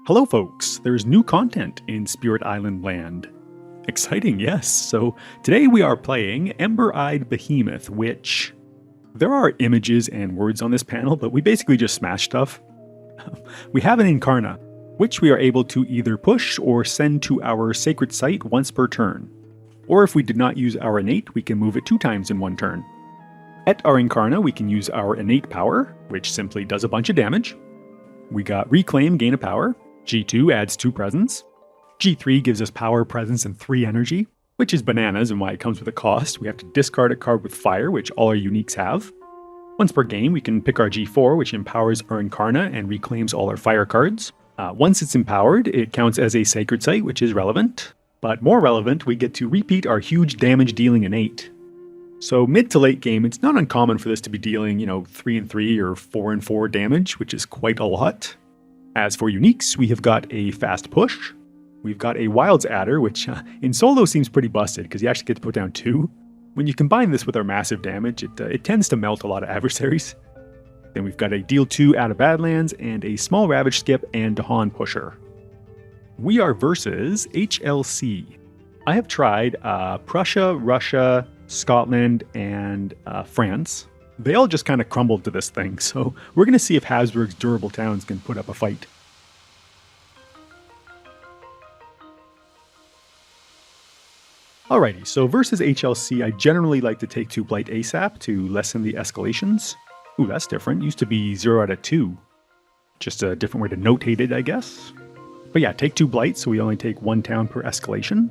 Hello folks, there's new content in Spirit Island land. Exciting, yes. So today we are playing Ember-Eyed Behemoth, which there are images and words on this panel, but we basically just smash stuff. We have an Incarna, which we are able to either push or send to our sacred site once per turn. Or if we did not use our innate, we can move it 2 times in 1 turn. At our Incarna, we can use our innate power, which simply does a bunch of damage. We got Reclaim, gain a power. G2 adds 2 presence. G3 gives us power, presence, and 3 energy, which is bananas and why it comes with a cost. We have to discard a card with fire, which all our uniques have. Once per game, we can pick our G4, which empowers our Incarna and reclaims all our fire cards. Once it's empowered, it counts as a sacred site, which is relevant. But more relevant, we get to repeat our huge damage dealing innate. So mid to late game, it's not uncommon for this to be dealing, 3 and 3 or 4 and 4 damage, which is quite a lot. As for uniques, we have got a fast push. We've got a wilds adder, which in solo seems pretty busted because you actually get to put down 2. When you combine this with our massive damage, it tends to melt a lot of adversaries. Then we've got a deal 2 out of Badlands and a small ravage skip and Dahan pusher. We are versus HLC. I have tried Prussia, Russia, Scotland, and France. They all just kind of crumbled to this thing, so we're going to see if Habsburg's durable towns can put up a fight. Alrighty, so versus HLC, I generally like to take 2 Blight ASAP to lessen the escalations. Ooh, that's different. Used to be 0 out of 2. Just a different way to notate it, I guess. But yeah, take 2 Blight, so we only take 1 town per escalation.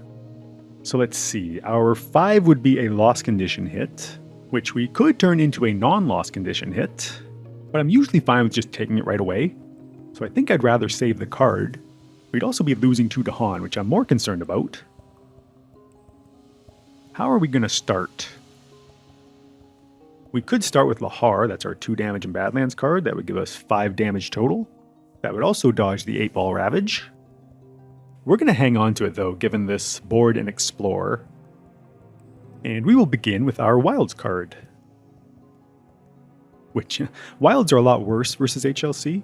So let's see, our 5 would be a loss condition hit, which we could turn into a non-loss condition hit, but I'm usually fine with just taking it right away. So I think I'd rather save the card. We'd also be losing 2 Dahan, which I'm more concerned about. How are we going to start? We could start with Lahar, that's our 2 damage and Badlands card, that would give us 5 damage total. That would also dodge the 8-ball Ravage. We're going to hang on to it though, given this board and explore. And we will begin with our Wilds card. Which, Wilds are a lot worse versus HLC,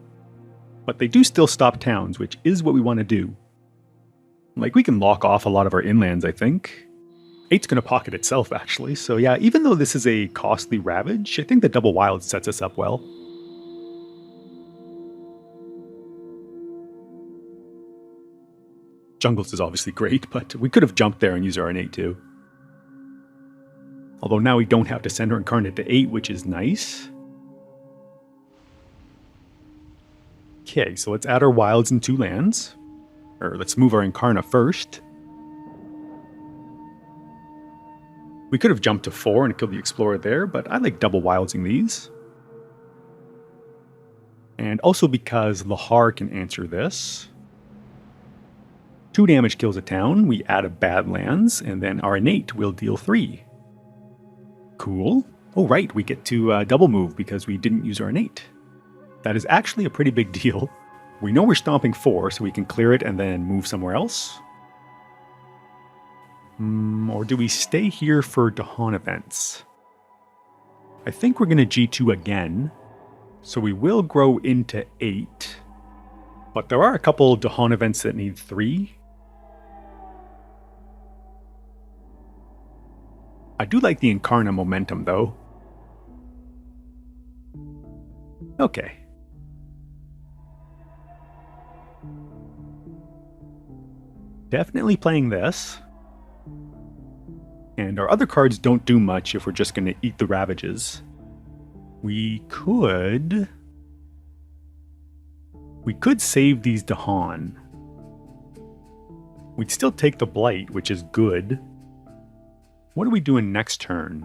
but they do still stop towns, which is what we want to do. Like, we can lock off a lot of our inlands, I think. 8's going to pocket itself, actually, so yeah, even though this is a costly Ravage, I think the double Wilds sets us up well. Jungles is obviously great, but we could have jumped there and used our innate too. Although now we don't have to send our Incarnate to 8, which is nice. Okay, so let's add our Wilds in 2 lands. Or let's move our Incarna first. We could have jumped to 4 and killed the Explorer there, but I like double Wildsing these. And also because Lahar can answer this. 2 damage kills a town, we add a Badlands, and then our innate will deal 3. Cool. Oh right, we get to double move because we didn't use our innate. That is actually a pretty big deal. We know we're stomping 4, so we can clear it and then move somewhere else. Or do we stay here for Dahan events? I think we're going to G2 again, so we will grow into 8. But there are a couple Dahan events that need 3. I do like the Incarna momentum, though. Okay. Definitely playing this. And our other cards don't do much if we're just going to eat the Ravages. We could save these Dahan. We'd still take the Blight, which is good. What are we doing next turn?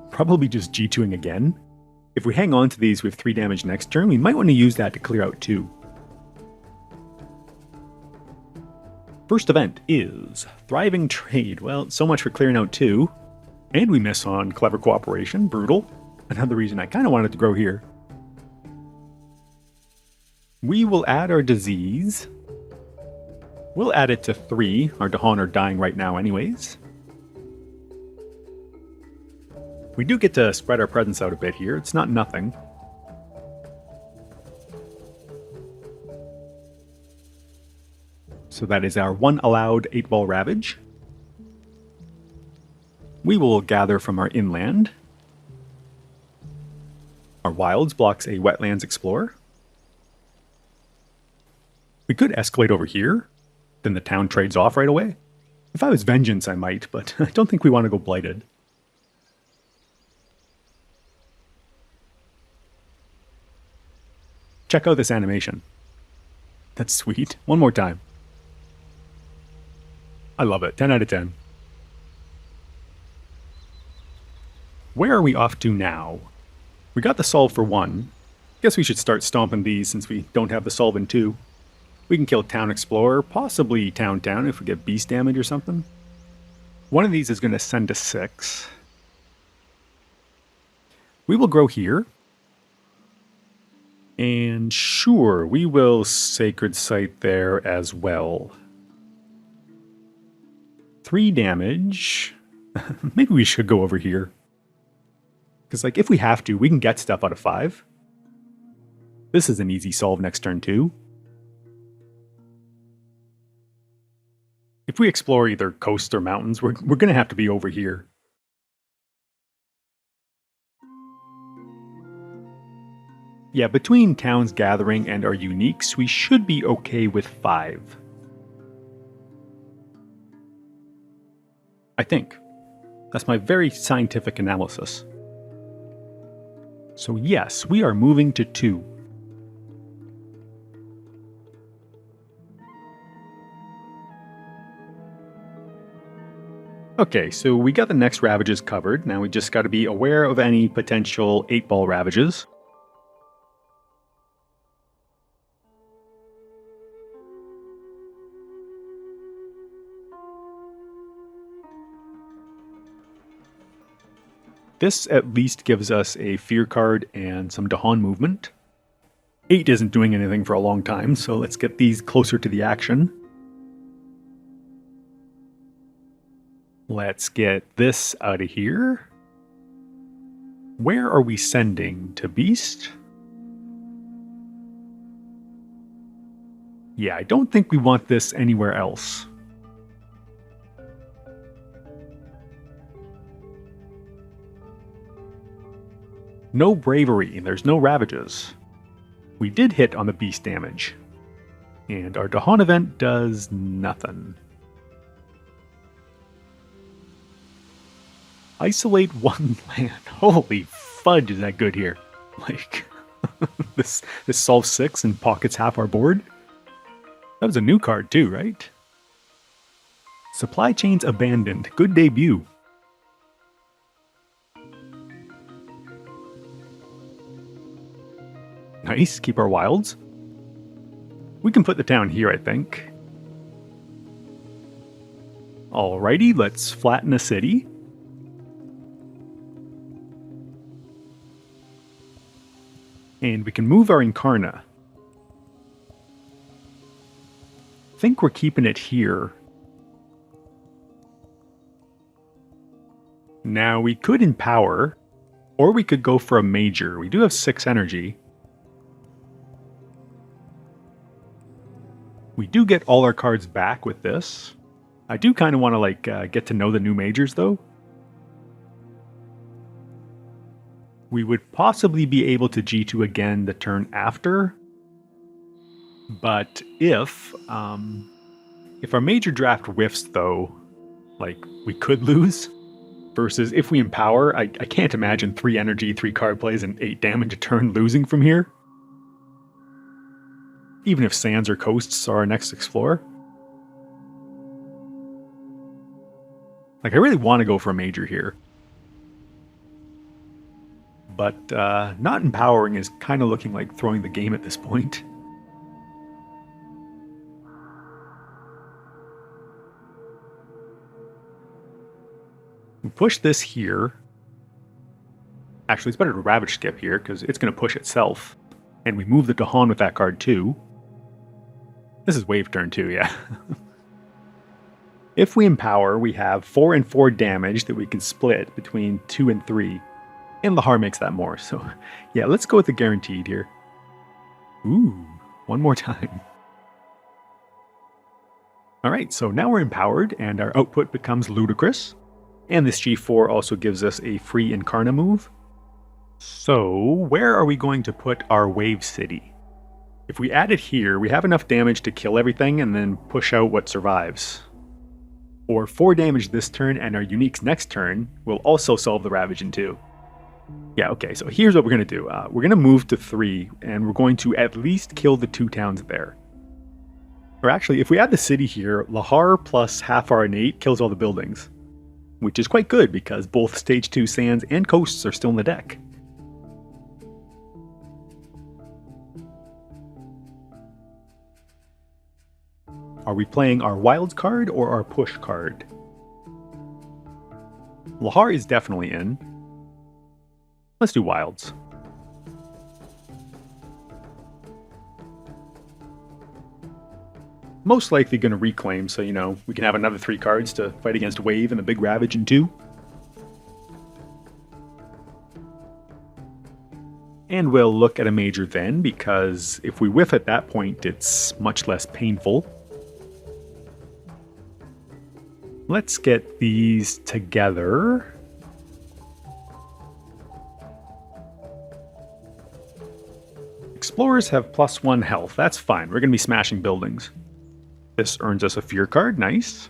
Probably just G2ing again. If we hang on to these with 3 damage next turn, we might want to use that to clear out 2. First event is Thriving Trade. Well, so much for clearing out 2. And we miss on Clever Cooperation. Brutal. Another reason I kind of wanted to grow here. We will add our Disease. We'll add it to 3. Our Dahan are dying right now anyways. We do get to spread our presence out a bit here. It's not nothing. So that is our one allowed 8-ball Ravage. We will gather from our inland. Our Wilds blocks a Wetlands Explorer. We could escalate over here, then the town trades off right away. If I was Vengeance, I might, but I don't think we want to go Blighted. Check out this animation. That's sweet. One more time. I love it. 10 out of 10. Where are we off to now? We got the solve for 1. Guess we should start stomping these since we don't have the solve in 2. We can kill Town Explorer, possibly Town if we get beast damage or something. One of these is going to send to 6. We will grow here. And sure, we will Sacred Site there as well. 3 damage. Maybe we should go over here. Because, like, if we have to, we can get stuff out of 5. This is an easy solve next turn, too. If we explore either coasts or mountains, we're going to have to be over here. Yeah, between Towns Gathering and our uniques, we should be okay with 5. I think. That's my very scientific analysis. So yes, we are moving to 2. Okay, so we got the next Ravages covered. Now we just got to be aware of any potential 8-ball Ravages. This at least gives us a Fear card and some Dahan movement. 8 isn't doing anything for a long time, so let's get these closer to the action. Let's get this out of here. Where are we sending? To Beast? Yeah, I don't think we want this anywhere else. No Bravery, and there's no Ravages. We did hit on the Beast damage. And our Dahan event does nothing. Isolate 1 land. Holy fudge, is that good here? Like, this solves 6 and pockets half our board? That was a new card too, right? Supply Chains Abandoned. Good debut. Nice, keep our wilds. We can put the town here, I think. Alrighty, let's flatten a city. And we can move our Incarna. I think we're keeping it here. Now we could empower, or we could go for a major. We do have 6 energy. We do get all our cards back with this. I do kind of want to like get to know the new majors though. We would possibly be able to G2 again the turn after. But if our major draft whiffs though, like we could lose. Versus if we empower, I can't imagine 3 energy, 3 card plays, and 8 damage a turn losing from here. Even if sands or coasts are our next explorer. Like, I really want to go for a major here. But not empowering is kind of looking like throwing the game at this point. We push this here. Actually, it's better to Ravage skip here, because it's going to push itself. And we move the Dahan with that card too. This is wave turn too, yeah. If we empower, we have 4 and 4 damage that we can split between 2 and 3. And Lahar makes that more, so yeah, let's go with the guaranteed here. Ooh, one more time. Alright, so now we're empowered and our output becomes ludicrous. And this G4 also gives us a free Incarna move. So, where are we going to put our Wave City? If we add it here, we have enough damage to kill everything and then push out what survives. Or 4 damage this turn, and our Uniques next turn will also solve the Ravage in 2. Yeah, okay, so here's what we're going to do. We're going to move to 3, and we're going to at least kill the 2 towns there. Or actually, if we add the city here, Lahar plus half our innate kills all the buildings. Which is quite good, because both Stage 2 sands and coasts are still in the deck. Are we playing our Wilds card or our Push card? Lahar is definitely in. Let's do Wilds. Most likely going to reclaim, so we can have another 3 cards to fight against Wave and the big Ravage in 2. And we'll look at a major then, because if we whiff at that point, it's much less painful. Let's get these together. Explorers have +1 health. That's fine. We're going to be smashing buildings. This earns us a Fear card. Nice.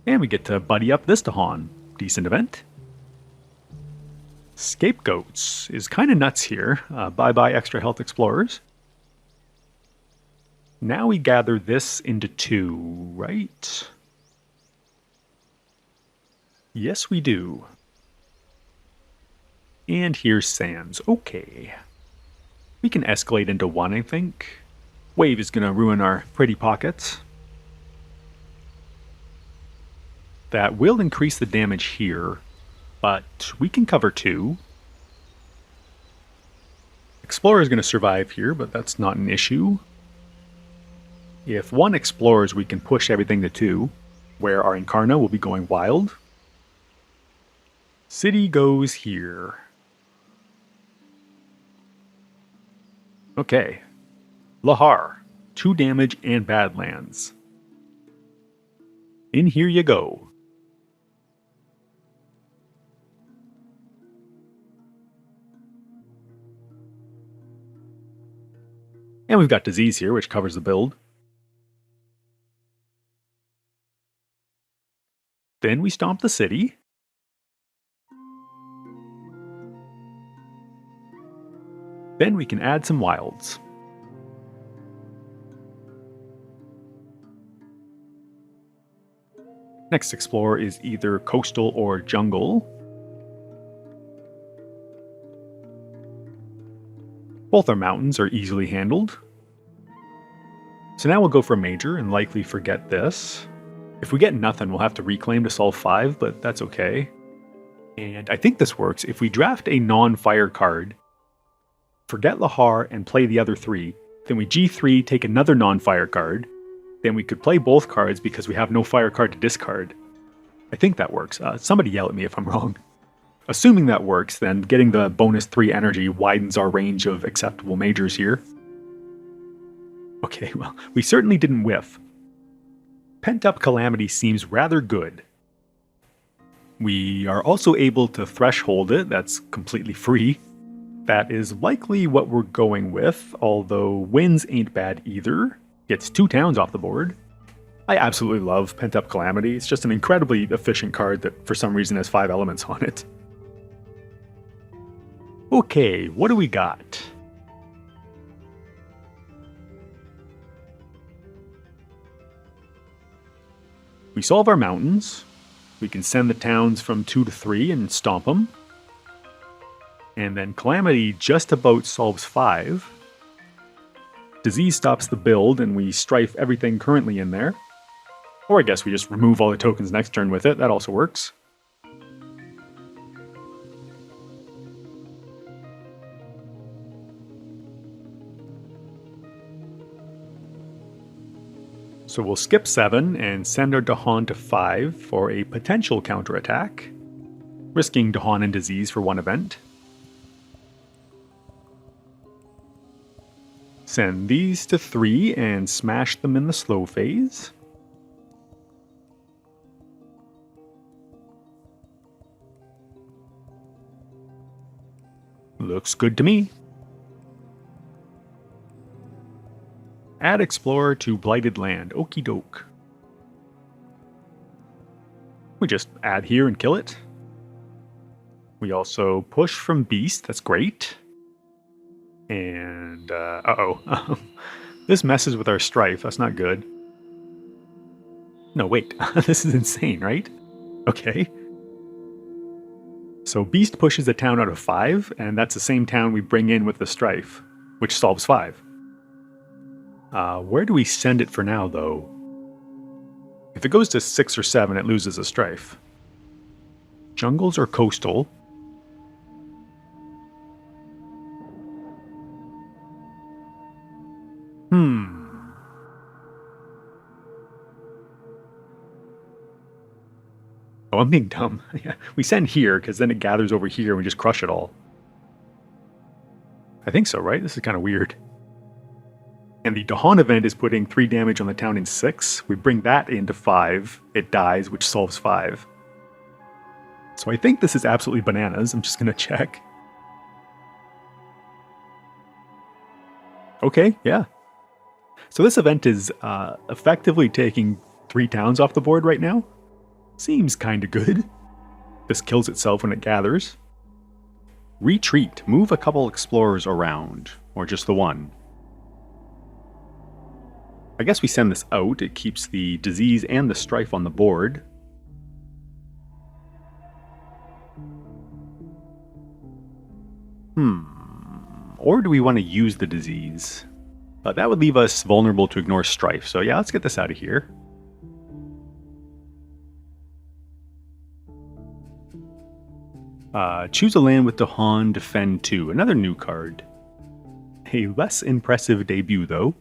And we get to buddy up this Dahan. Decent event. Scapegoats is kind of nuts here. Bye-bye extra health Explorers. Now we gather this into 2, right? Yes, we do. And here's Sands. Okay. We can escalate into 1, I think. Wave is going to ruin our pretty pockets. That will increase the damage here, but we can cover 2. Explorer is going to survive here, but that's not an issue. If 1 explores, we can push everything to 2, where our Incarna will be going wild. City goes here. Okay. Lahar, 2 damage and Badlands. In here you go. And we've got Disease here, which covers the build. Then we stomp the city. Then we can add some wilds. Next explore is either coastal or jungle. Both our mountains are easily handled. So now we'll go for a major and likely forget this. If we get nothing, we'll have to reclaim to solve 5, but that's okay. And I think this works. If we draft a non-fire card, forget Lahar and play the other 3, then we G3, take another non-fire card, then we could play both cards because we have no fire card to discard. I think that works. Somebody yell at me if I'm wrong. Assuming that works, then getting the bonus 3 energy widens our range of acceptable majors here. Okay, well, we certainly didn't whiff. Pent-Up Calamity seems rather good. We are also able to threshold it, that's completely free. That is likely what we're going with, although Winds ain't bad either. Gets 2 towns off the board. I absolutely love Pent-Up Calamity. It's just an incredibly efficient card that for some reason has 5 elements on it. Okay, what do we got? We solve our mountains. We can send the towns from 2 to 3 and stomp them. And then Calamity just about solves 5. Disease stops the build and we strife everything currently in there. Or I guess we just remove all the tokens next turn with it. That also works. So we'll skip 7 and send our Dahan to 5 for a potential counterattack, risking Dahan and Disease for 1 event. Send these to 3 and smash them in the slow phase. Looks good to me. Add Explorer to Blighted Land. Okie doke. We just add here and kill it. We also push from Beast. That's great. And, uh-oh. This messes with our Strife. That's not good. No, wait. This is insane, right? Okay. So Beast pushes a town out of 5, and that's the same town we bring in with the Strife, which solves 5. Where do we send it for now, though? If it goes to 6 or 7, it loses a Strife. Jungles or coastal? Oh, I'm being dumb. Yeah, we send here, because then it gathers over here and we just crush it all. I think so, right? This is kind of weird. And the Dahan event is putting 3 damage on the town in 6. We bring that into 5. It dies, which solves 5. So I think this is absolutely bananas. I'm just going to check. Okay, yeah. So this event is effectively taking 3 towns off the board right now. Seems kinda good. This kills itself when it gathers. Retreat. Move a couple explorers around. Or just the one. I guess we send this out. It keeps the disease and the strife on the board. Or do we want to use the disease? That would leave us vulnerable to ignore strife. So yeah, let's get this out of here. Choose a land with Dahan, defend 2. Another new card. A less impressive debut, though.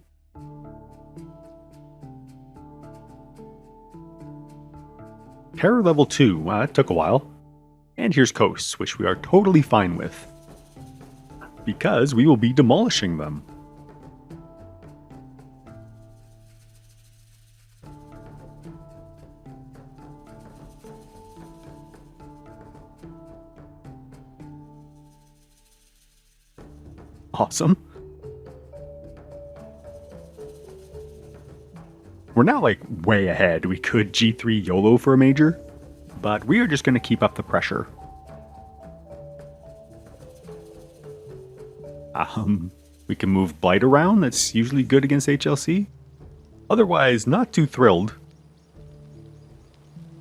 Terror level 2. Wow, that took a while. And here's coasts, which we are totally fine with. Because we will be demolishing them. Awesome. We're now like way ahead. We could G3 YOLO for a major, but we are just going to keep up the pressure. We can move Blight around. That's usually good against HLC. Otherwise, not too thrilled.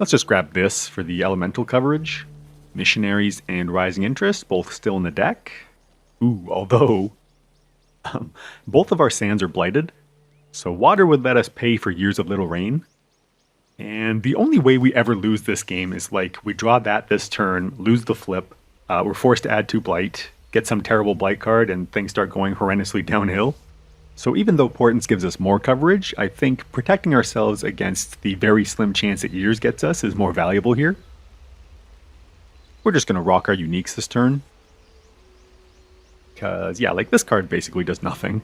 Let's just grab this for the elemental coverage. Missionaries and Rising Interest, both still in the deck. Ooh, although both of our sands are blighted, so water would let us pay for years of little rain. And the only way we ever lose this game is like we draw that this turn, lose the flip, we're forced to add 2 blight, get some terrible blight card, and things start going horrendously downhill. So even though Portents gives us more coverage, I think protecting ourselves against the very slim chance that Years gets us is more valuable here. We're just going to rock our uniques this turn. Because, yeah, like this card basically does nothing.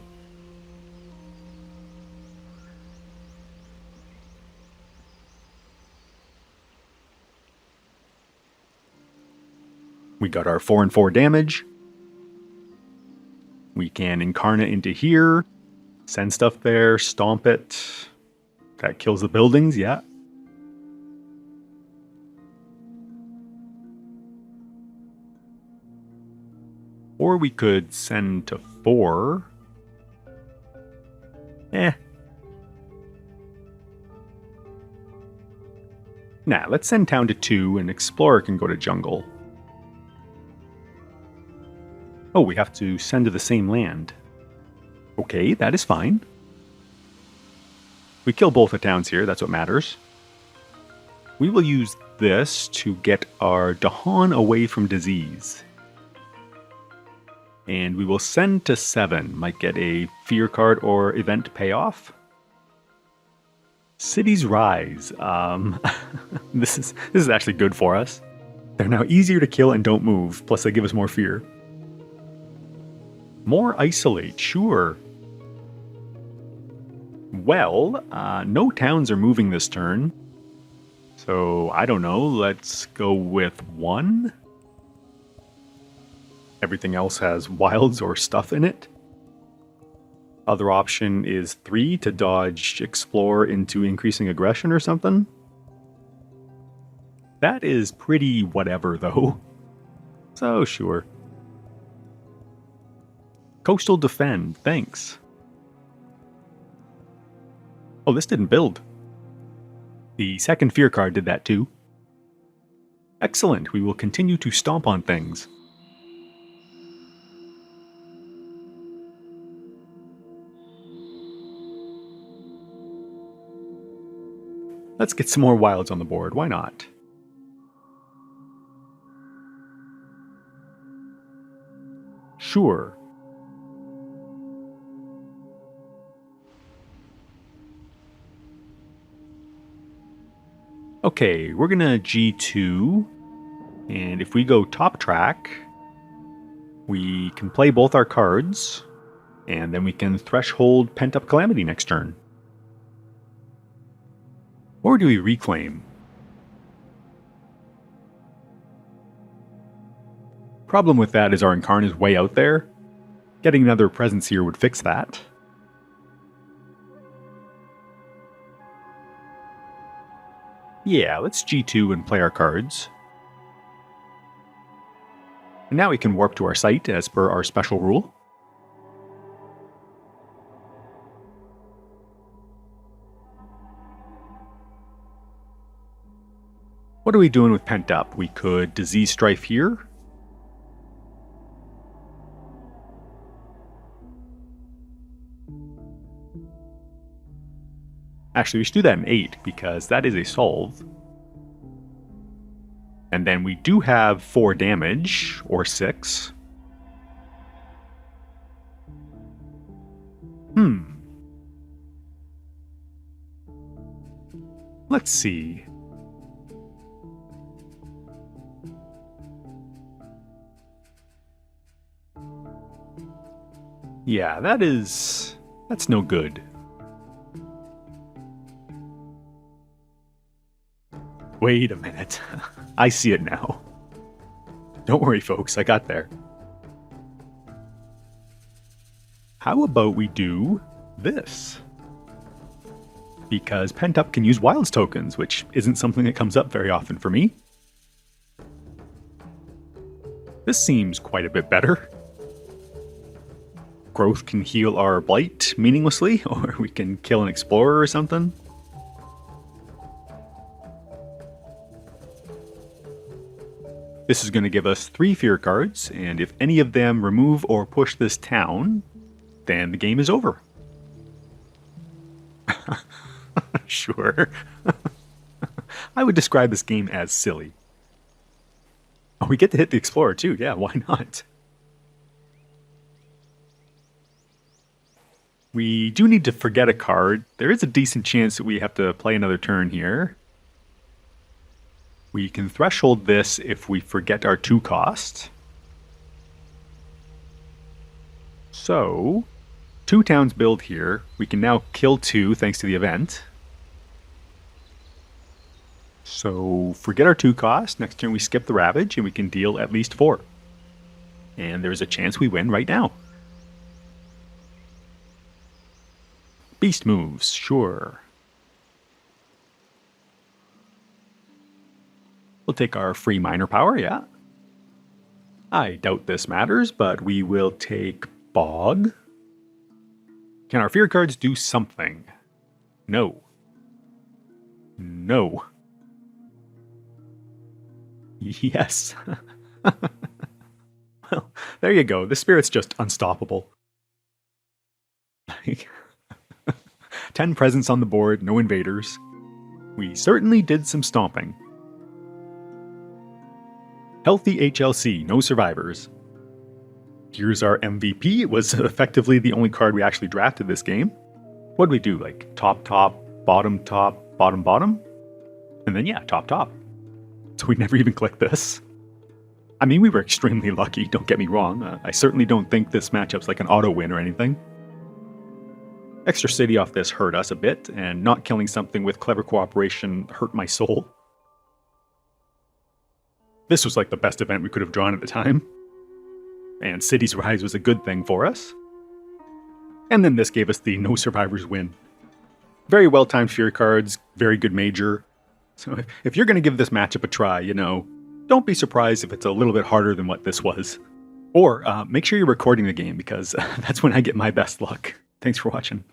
We got our 4 and 4 damage. We can incarnate into here, send stuff there, stomp it. That kills the buildings, yeah. Or we could send to 4. Nah, let's send town to 2 and Explorer can go to jungle. Oh, we have to send to the same land. Okay, that is fine. We kill both the towns here, that's what matters. We will use this to get our Dahan away from disease. And we will send to 7. Might get a fear card or event payoff. Cities Rise. This is actually good for us. They're now easier to kill and don't move, plus they give us more fear. More Isolate, sure. Well, no towns are moving this turn. So, I don't know, let's go with 1. Everything else has wilds or stuff in it. Other option is 3 to dodge explore into increasing aggression or something. That is pretty whatever though. So sure. Coastal defend, thanks. Oh, this didn't build. The second fear card did that too. Excellent, we will continue to stomp on things. Let's get some more wilds on the board, why not? Sure. Okay, we're gonna G2, and if we go top track, we can play both our cards, and then we can threshold Pent-Up Calamity next turn. Or do we reclaim? Problem with that is our Incarn is way out there. Getting another presence here would fix that. Yeah, let's G2 and play our cards. And now we can warp to our site as per our special rule. What are we doing with Pent Up? We could Disease Strife here. Actually, we should do that in 8, because that is a solve. And then we do have 4 damage, or 6. Let's see. Yeah, that's no good. Wait a minute. I see it now. Don't worry, folks, I got there. How about we do this? Because Pent Up can use Wilds tokens, which isn't something that comes up very often for me. This seems quite a bit better. Growth can heal our Blight meaninglessly, or we can kill an Explorer or something. This is going to give us 3 fear cards, and if any of them remove or push this town, then the game is over. Sure. I would describe this game as silly. Oh, we get to hit the Explorer too, yeah, why not? We do need to forget a card. There is a decent chance that we have to play another turn here. We can threshold this if we forget our 2 cost. So, 2 towns build here. We can now kill 2 thanks to the event. So, forget our 2 cost. Next turn we skip the Ravage and we can deal at least 4. And there's a chance we win right now. Beast moves, sure. We'll take our free minor power, yeah. I doubt this matters, but we will take Bog. Can our fear cards do something? No. No. Yes. Well, there you go. The spirit's just unstoppable. 10 presents on the board, no invaders. We certainly did some stomping. Healthy HLC, no survivors. Here's our MVP. It was effectively the only card we actually drafted this game. What did we do? Like top, bottom, bottom? And then yeah, top. So we never even clicked this. I mean, we were extremely lucky, don't get me wrong. I certainly don't think this matchup's like an auto win or anything. Extra city off this hurt us a bit, and not killing something with clever cooperation hurt my soul. This was like the best event we could have drawn at the time. And Cities Rise was a good thing for us. And then this gave us the No Survivors win. Very well-timed Fury cards, very good Major. So if you're going to give this matchup a try, don't be surprised if it's a little bit harder than what this was. Or make sure you're recording the game, because that's when I get my best luck. Thanks for watching.